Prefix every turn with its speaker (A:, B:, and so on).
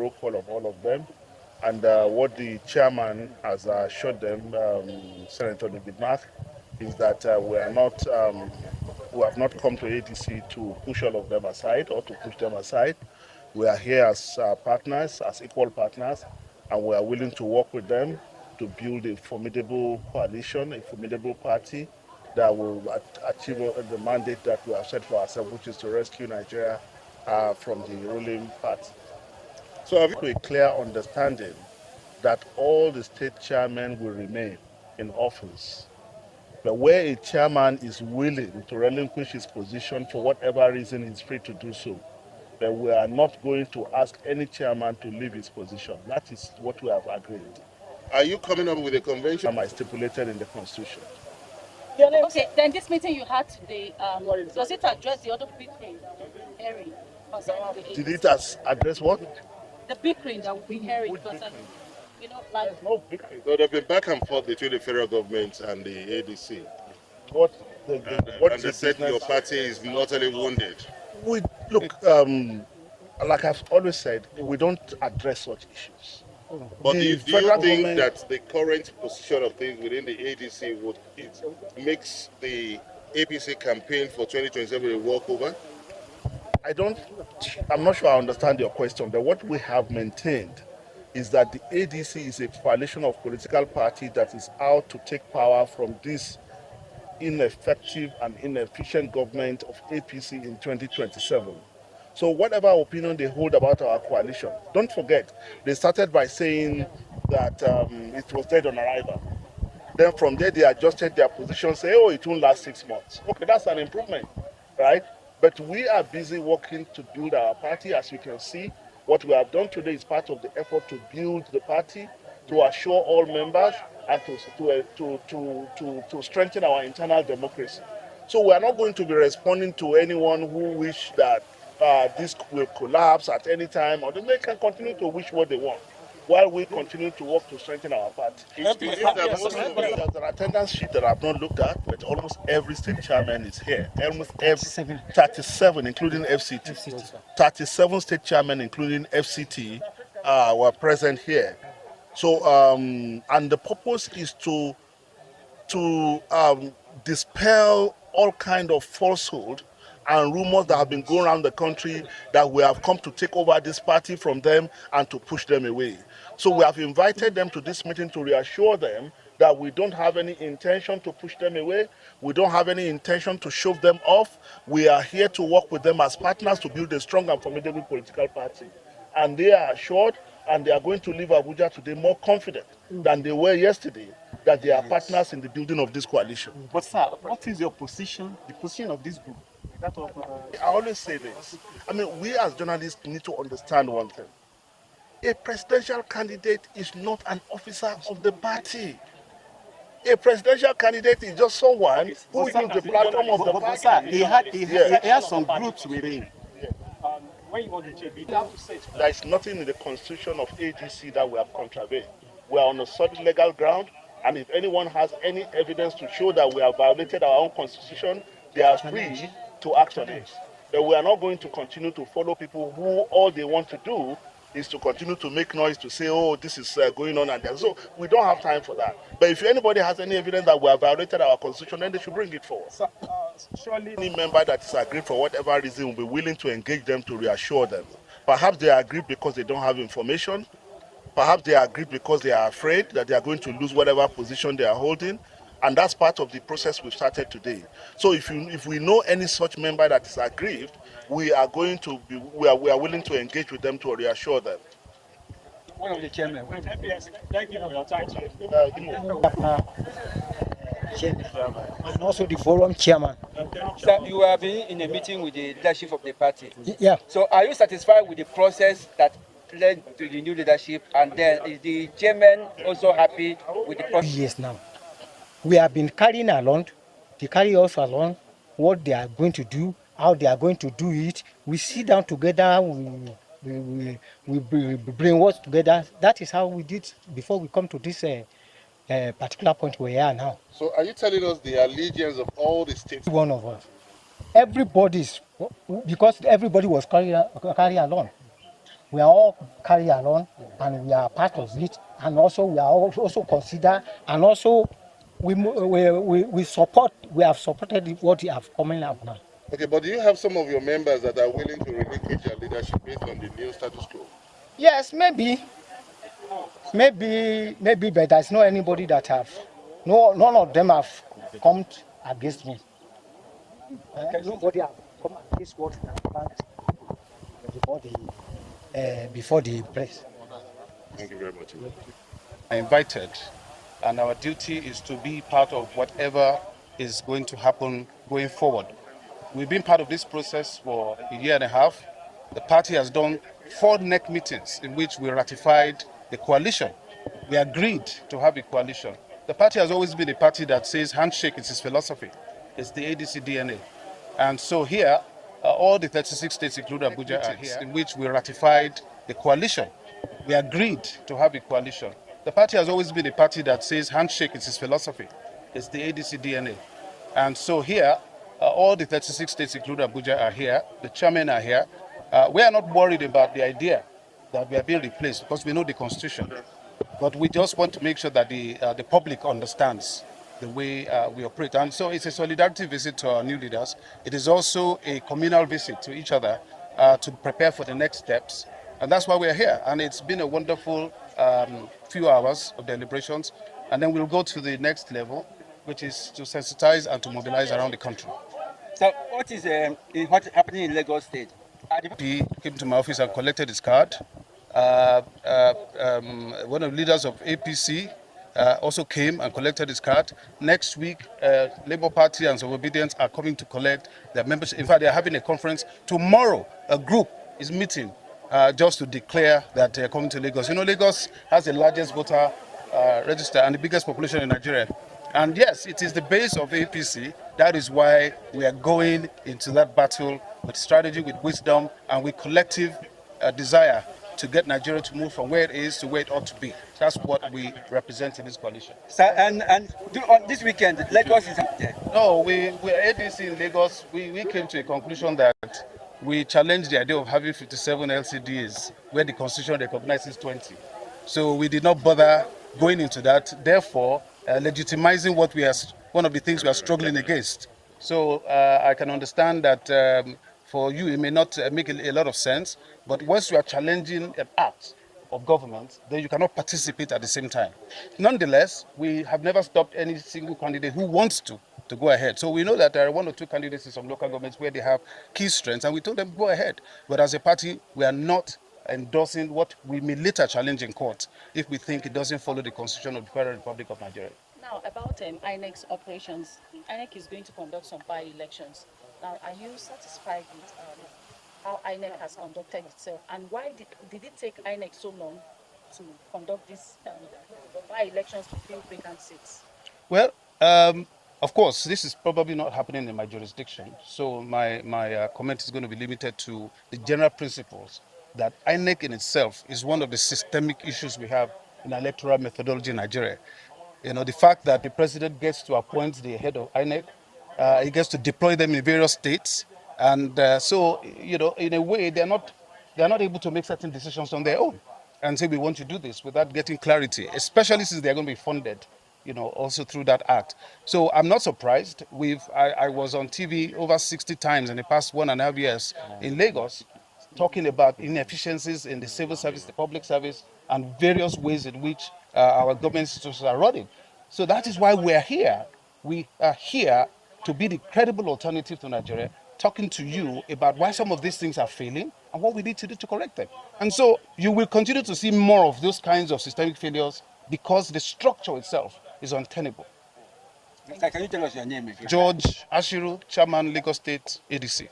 A: roll call of all of them. And what the chairman has assured them, Senator Mark, is that we have not come to ADC to push all of them aside or to push them aside. We are here as partners, as equal partners, and we are willing to work with them to build a formidable coalition, a formidable party that will achieve the mandate that we have set for ourselves, which is to rescue Nigeria from the ruling party. So I have a clear understanding that all the state chairmen will remain in office. But where a chairman is willing to relinquish his position for whatever reason, he's free to do so. But we are not going to ask any chairman to leave his position. That is what we have agreed.
B: Are you coming up with a convention?
A: I stipulated in the Constitution.
C: Okay, then this meeting you had today, does it address the other bickering hearing?
A: Did it address what?
C: The bickering that we've been hearing.
A: There's no bickering.
B: So there's been back and forth between the federal government and the ADC.
A: What
B: they said your party is mortally wounded.
A: Look, like I've always said, we don't address such issues.
B: But do you think that the current position of things within the ADC makes the APC campaign for 2027 a walkover?
A: I'm not sure I understand your question, but what we have maintained is that the ADC is a coalition of political parties that is out to take power from this ineffective and inefficient government of APC in 2027. So whatever opinion they hold about our coalition, don't forget, they started by saying that it was dead on arrival. Then from there, they adjusted their position, say, oh, it won't last 6 months. Okay, that's an improvement, right? But we are busy working to build our party. As you can see, what we have done today is part of the effort to build the party, to assure all members, and to strengthen our internal democracy. So we are not going to be responding to anyone who wish that this will collapse at any time, or they can continue to wish what they want, while we continue to work to strengthen our party. There's an attendance sheet that I've not looked at, but almost every state chairman is here. Almost every 37, including FCT. 37 state chairmen, including FCT, were present here. So, and the purpose is to dispel all kind of falsehood and rumors that have been going around the country that we have come to take over this party from them and to push them away. So we have invited them to this meeting to reassure them that we don't have any intention to push them away. We don't have any intention to shove them off. We are here to work with them as partners to build a strong and formidable political party. And they are assured, and they are going to leave Abuja today more confident than they were yesterday, that they are partners in the building of this coalition.
D: But sir, what is your position, the position of this group?
A: I always say this. I mean, we as journalists need to understand one thing. A presidential candidate is not an officer of the party. A presidential candidate is just someone who uses the platform of the party.
D: Sir, he had some groups with him.
A: There is nothing in the constitution of ADC that we have contravened. We are on a solid legal ground, and if anyone has any evidence to show that we have violated our own constitution, they are free to act on it. But we are not going to continue to follow people who all they want to do is to continue to make noise to say, oh, this is going on and there. So we don't have time for that. But if anybody has any evidence that we have violated our constitution, then they should bring it forward. Surely any member that is aggrieved for whatever reason will be willing to engage them to reassure them. Perhaps they are aggrieved because they don't have information. Perhaps they are aggrieved because they are afraid that they are going to lose whatever position they are holding. And that's part of the process we've started today. So if we know any such member that is aggrieved, we are willing to engage with them to reassure them.
E: One of the chairmen.
F: Thank you for your time.
E: And also the forum chairman.
G: Sir, you have been in a meeting with the leadership of the party.
E: Yeah.
G: So are you satisfied with the process that led to the new leadership? And then is the chairman also happy with the process?
E: Yes, now. We have been carrying along, they carry us along, what they are going to do, how they are going to do it. We sit down together, we brainwash together. That is how we did before we come to this particular point where we are now.
B: So are you telling us the allegiance of all the states?
E: One of us. Everybody's, because everybody was carrying along. we are all carry along and we are part of it, and also we are also consider, and also we support, we have supported what you have coming up now.
B: Okay, but do you have some of your members that are willing to relinquish their leadership based on the new status quo?
E: Yes, maybe, but there's no anybody that have, none of them have come against me. Nobody have come against what I planned before the press.
B: Thank you very much.
A: Invited, and our duty is to be part of whatever is going to happen going forward. We've been part of this process for a year and a half. The party has done 4 NEC meetings in which we ratified the coalition. We agreed to have a coalition. The party has always been a party that says handshake is its philosophy. It's the ADC DNA. And so here, all the 36 states, including Abuja, are here, in which we ratified the coalition. We agreed to have a coalition. The party has always been a party that says handshake is its philosophy. It's the ADC DNA. And so here, all the 36 states, including Abuja, are here. The chairmen are here. We are not worried about the idea that we are being replaced because we know the Constitution. But we just want to make sure that the public understands the way we operate. And so it's a solidarity visit to our new leaders. It is also a communal visit to each other to prepare for the next steps. And that's why we're here. And it's been a wonderful few hours of deliberations. And then we'll go to the next level, which is to sensitize and to mobilize around the country.
G: So what's happening in Lagos State?
A: He came to my office and collected his card. One of the leaders of APC also came and collected his card. Next week, Labour Party and Obedience are coming to collect their membership. In fact, they are having a conference. Tomorrow, a group is meeting just to declare that they are coming to Lagos. You know, Lagos has the largest voter register and the biggest population in Nigeria. And yes, it is the base of APC. That is why we are going into that battle with strategy, with wisdom, and with collective desire to get Nigeria to move from where it is to where it ought to be. That's what we represent in this coalition.
G: So, and on this weekend, Lagos is up there.
A: No, we ADC in Lagos, we came to a conclusion that we challenged the idea of having 57 LCDs where the Constitution recognizes 20. So we did not bother going into that, therefore legitimizing what we are, one of the things we are struggling against. So I can understand that for you it may not make a lot of sense, but once you are challenging an act of government, then you cannot participate at the same time. Nonetheless, we have never stopped any single candidate who wants to go ahead. So we know that there are 1 or 2 candidates in some local governments where they have key strengths, and we told them go ahead. But as a party, we are not endorsing what we may later challenge in court if we think it doesn't follow the Constitution of the Federal Republic of Nigeria.
C: Now, about INEC's operations, INEC is going to conduct some by-elections. Now, are you satisfied with how INEC has conducted itself, and why did it take INEC so long to conduct these by-elections to fill vacant seats?
A: Well, of course, this is probably not happening in my jurisdiction, so my comment is going to be limited to the general principles that INEC in itself is one of the systemic issues we have in electoral methodology in Nigeria. You know, the fact that the president gets to appoint the head of INEC, he gets to deploy them in various states, and so, you know, in a way, they're not able to make certain decisions on their own and say we want to do this without getting clarity, especially since they're going to be funded, you know, also through that act. So I'm not surprised. I was on TV over 60 times in the past 1.5 years in Lagos, talking about inefficiencies in the civil service, the public service, and various ways in which our government institutions are running. So that is why we're here. We are here to be the credible alternative to Nigeria, talking to you about why some of these things are failing and what we need to do to correct them. And so you will continue to see more of those kinds of systemic failures because the structure itself is untenable.
G: Can you tell us your name?
A: George Ashiru, Chairman, Lagos State ADC.